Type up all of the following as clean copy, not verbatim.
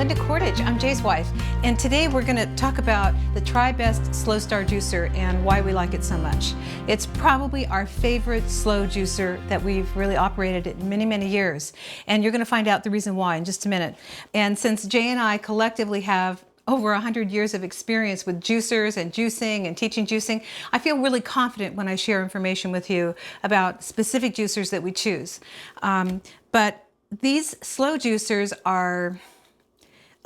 Linda Kordich. I'm Jay's wife, and today we're going to talk about the Tribest Slowstar Juicer and why we like it so much. It's probably our favorite slow juicer that we've really operated in many, many years, and you're going to find out the reason why in just a minute. And since Jay and I collectively have over 100 years of experience with juicers and juicing and teaching juicing, I feel really confident when I share information with you about specific juicers that we choose. But these slow juicers are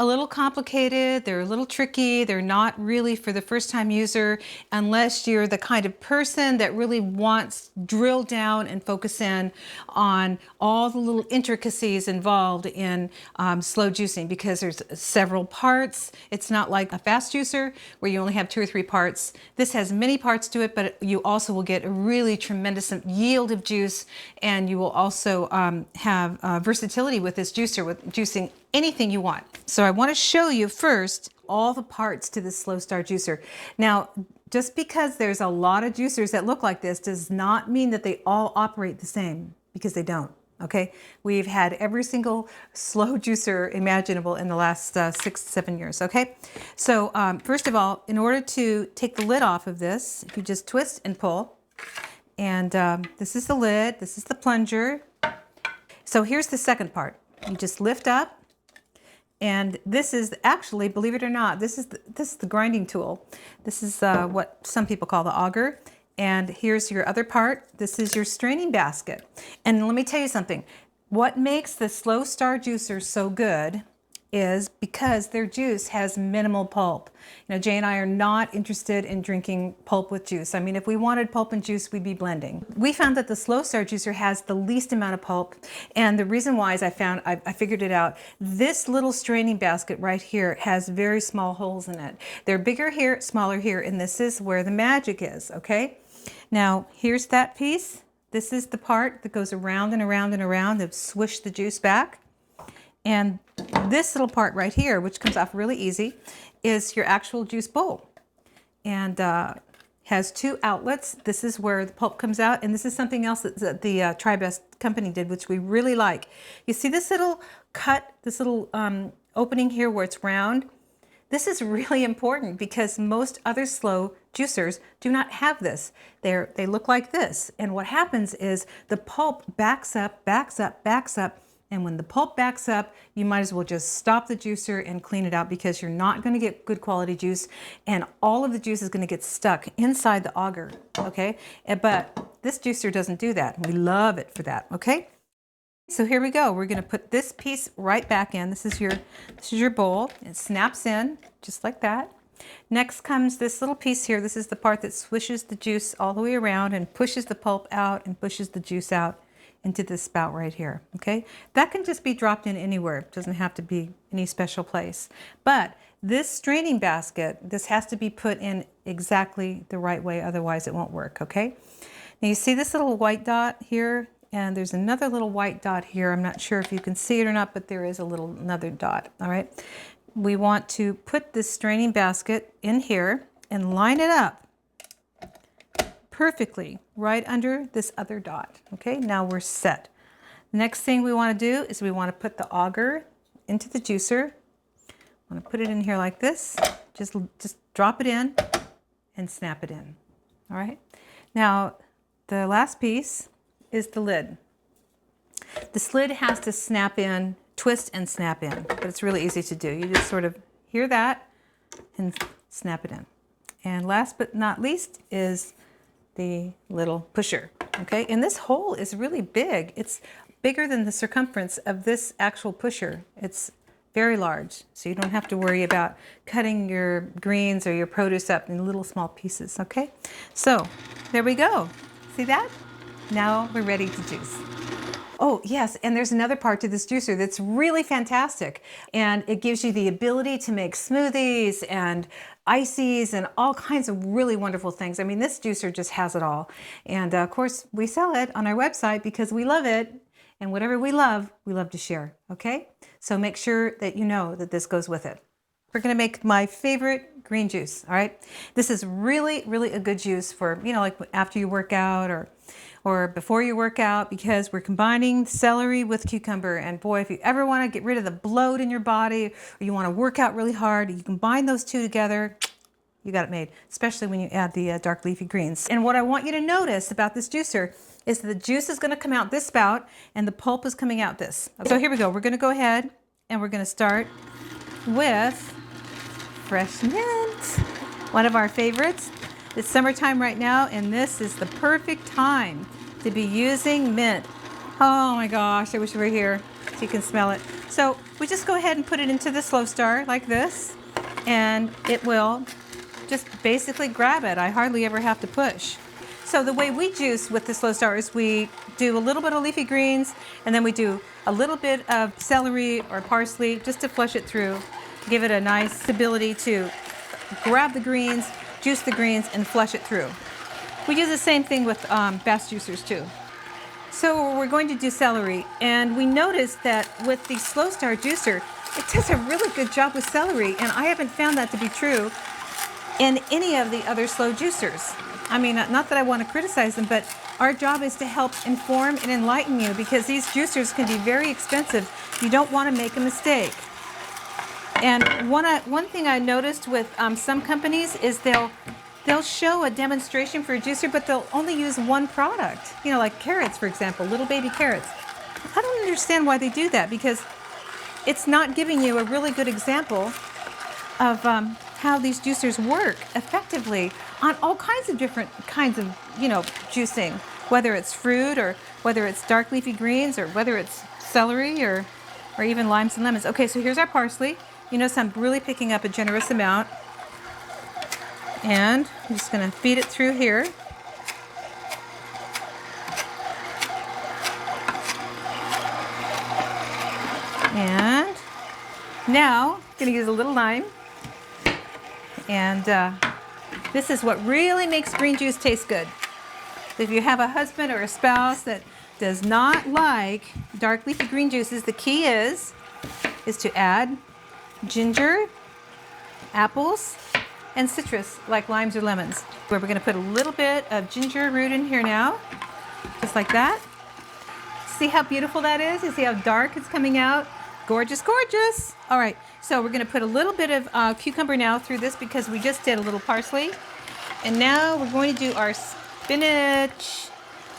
a little complicated, they're a little tricky, they're not really for the first time user unless you're the kind of person that really wants to drill down and focus in on all the little intricacies involved in slow juicing, because there's several parts. It's not like a fast juicer where you only have 2 or 3 parts. This has many parts to it, but you also will get a really tremendous yield of juice, and you will also have versatility with this juicer, with juicing anything you want. So I want to show you first all the parts to this Slowstar juicer. Now, just because there's a lot of juicers that look like this does not mean that they all operate the same, because they don't. Okay, we've had every single slow juicer imaginable in the last 6-7 years. Okay, so first of all, in order to take the lid off of this, if you just twist and pull, and this is the lid, this is the plunger. So here's the second part. You just lift up. And this is actually, believe it or not, this is the grinding tool. This is what some people call the auger. And here's your other part. This is your straining basket. And let me tell you something. What makes the Slowstar juicer so good is because their juice has minimal pulp. You know, Jay and I are not interested in drinking pulp with juice. I mean, if we wanted pulp and juice, we'd be blending. We found that the Slowstar juicer has the least amount of pulp, and the reason why is I figured it out. This little straining basket right here has very small holes in it. They're bigger here, smaller here, and this is where the magic is, okay? Now, here's that piece. This is the part that goes around and around and around to swish the juice back. And this little part right here, which comes off really easy, is your actual juice bowl. And has 2 outlets. This is where the pulp comes out, and this is something else that the Tribest company did, which we really like. You see this little cut, this little opening here where it's round? This is really important because most other slow juicers do not have this. They look like this, and what happens is the pulp backs up, backs up, backs up. And when the pulp backs up, you might as well just stop the juicer and clean it out, because you're not going to get good quality juice, and all of the juice is going to get stuck inside the auger, okay? But this juicer doesn't do that. We love it for that, okay? So here we go. We're going to put this piece right back in. This is your bowl. It snaps in just like that. Next comes this little piece here. This is the part that swishes the juice all the way around and pushes the pulp out and pushes the juice out into this spout right here, okay? That can just be dropped in anywhere. It doesn't have to be any special place. But this straining basket, this has to be put in exactly the right way, otherwise it won't work, okay? Now you see this little white dot here, and there's another little white dot here. I'm not sure if you can see it or not, but there is another dot, all right? We want to put this straining basket in here and line it up perfectly right under this other dot. Okay, now we're set. The next thing we want to do is we want to put the auger into the juicer. I want to put it in here like this. Just drop it in and snap it in. All right. Now the last piece is the lid. This lid has to snap in, twist and snap in, but it's really easy to do. You just sort of hear that and snap it in. And last but not least is the little pusher, okay? And this hole is really big. It's bigger than the circumference of this actual pusher. It's very large, so you don't have to worry about cutting your greens or your produce up in little small pieces, okay? So there we go. See that? Now we're ready to juice. Oh yes, and there's another part to this juicer that's really fantastic, and it gives you the ability to make smoothies and ices and all kinds of really wonderful things. I mean, this juicer just has it all. And of course, we sell it on our website because we love it, and whatever we love to share, okay? So make sure that you know that this goes with it. We're gonna make my favorite green juice, all right? This is really, really a good juice for, you know, like after you work out or before you work out, because we're combining celery with cucumber. And boy, if you ever wanna get rid of the bloat in your body, or you wanna work out really hard, you combine those two together, you got it made, especially when you add the dark leafy greens. And what I want you to notice about this juicer is that the juice is gonna come out this spout and the pulp is coming out this. So here we go, we're gonna go ahead and we're gonna start with fresh mint, one of our favorites. It's summertime right now, and this is the perfect time to be using mint. Oh my gosh, I wish you were here so you can smell it. So we just go ahead and put it into the Slowstar like this, and it will just basically grab it. I hardly ever have to push. So the way we juice with the Slowstar is we do a little bit of leafy greens, and then we do a little bit of celery or parsley just to flush it through, give it a nice ability to grab the greens, juice the greens, and flush it through. We do the same thing with fast juicers too. So we're going to do celery, and we noticed that with the Slowstar juicer, it does a really good job with celery, and I haven't found that to be true in any of the other slow juicers. I mean, not that I want to criticize them, but our job is to help inform and enlighten you, because these juicers can be very expensive. You don't want to make a mistake. And one thing I noticed with some companies is they'll show a demonstration for a juicer, but they'll only use one product. You know, like carrots, for example, little baby carrots. I don't understand why they do that, because it's not giving you a really good example of how these juicers work effectively on all kinds of different kinds of, you know, juicing, whether it's fruit or whether it's dark leafy greens or whether it's celery or even limes and lemons. Okay, so here's our parsley. You notice I'm really picking up a generous amount, and I'm just going to feed it through here. And now I'm going to use a little lime. And this is what really makes green juice taste good. If you have a husband or a spouse that does not like dark leafy green juices, the key is to add ginger, apples, and citrus like limes or lemons. Where we're going to put a little bit of ginger root in here now, just like that. See how beautiful that is? You see how dark it's coming out? Gorgeous, gorgeous. All right, so we're going to put a little bit of cucumber now through this, because we just did a little parsley. And now we're going to do our spinach.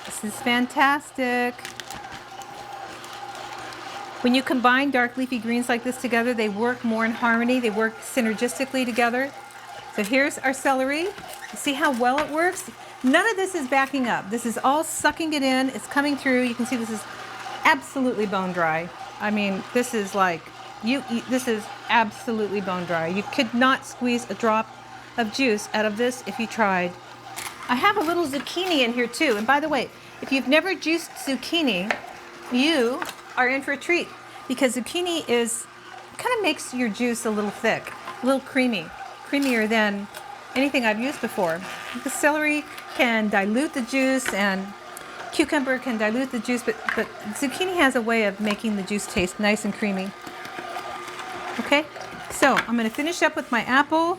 This is fantastic. When you combine dark leafy greens like this together, they work more in harmony. They work synergistically together. So here's our celery. See how well it works? None of this is backing up. This is all sucking it in. It's coming through. You can see this is absolutely bone dry. I mean, this is like, this is absolutely bone dry. You could not squeeze a drop of juice out of this if you tried. I have a little zucchini in here too. And by the way, if you've never juiced zucchini, you are in for a treat, because zucchini kind of makes your juice a little thick, a little creamier than anything I've used before. The celery can dilute the juice, and cucumber can dilute the juice, but zucchini has a way of making the juice taste nice and creamy. Okay, so I'm going to finish up with my apple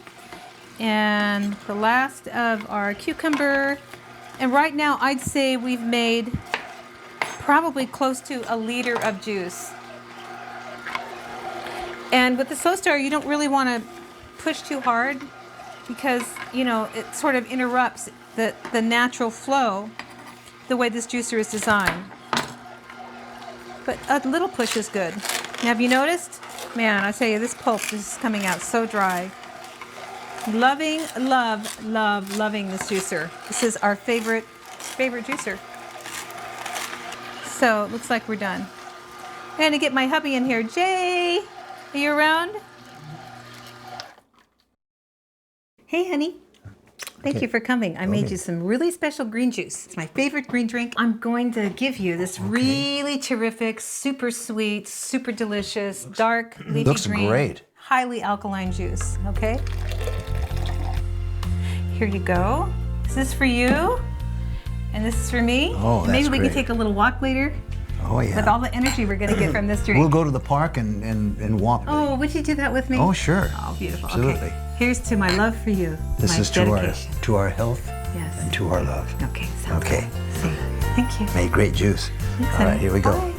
and the last of our cucumber. And right now I'd say we've made probably close to a liter of juice. And with the Slowstar, you don't really want to push too hard, because, you know, it sort of interrupts the natural flow the way this juicer is designed. But a little push is good. Now, have you noticed? Man, I tell you, this pulp is coming out so dry. Loving this juicer. This is our favorite juicer. So it looks like we're done. I'm going to get my hubby in here. Jay, are you around? Hey, honey. Thank you for coming. I made you some really special green juice. It's my favorite green drink. I'm going to give you this really terrific, super sweet, super delicious, dark, leafy Looks green, great. highly alkaline juice, okay? Here you go. This is for you, and this is for me. Oh, that's Maybe we great. can take a little walk later. Oh, yeah. With all the energy we're going to get from this drink. We'll go to the park and walk. Oh, would you do that with me? Oh, sure. Oh, beautiful. Absolutely. Okay. Here's to my love for you. This my is dedication. to our health Yes. and to our love. Okay. Sounds Okay. good. See. Thank you. Made great juice. Thanks, All right, honey. here we go. Bye.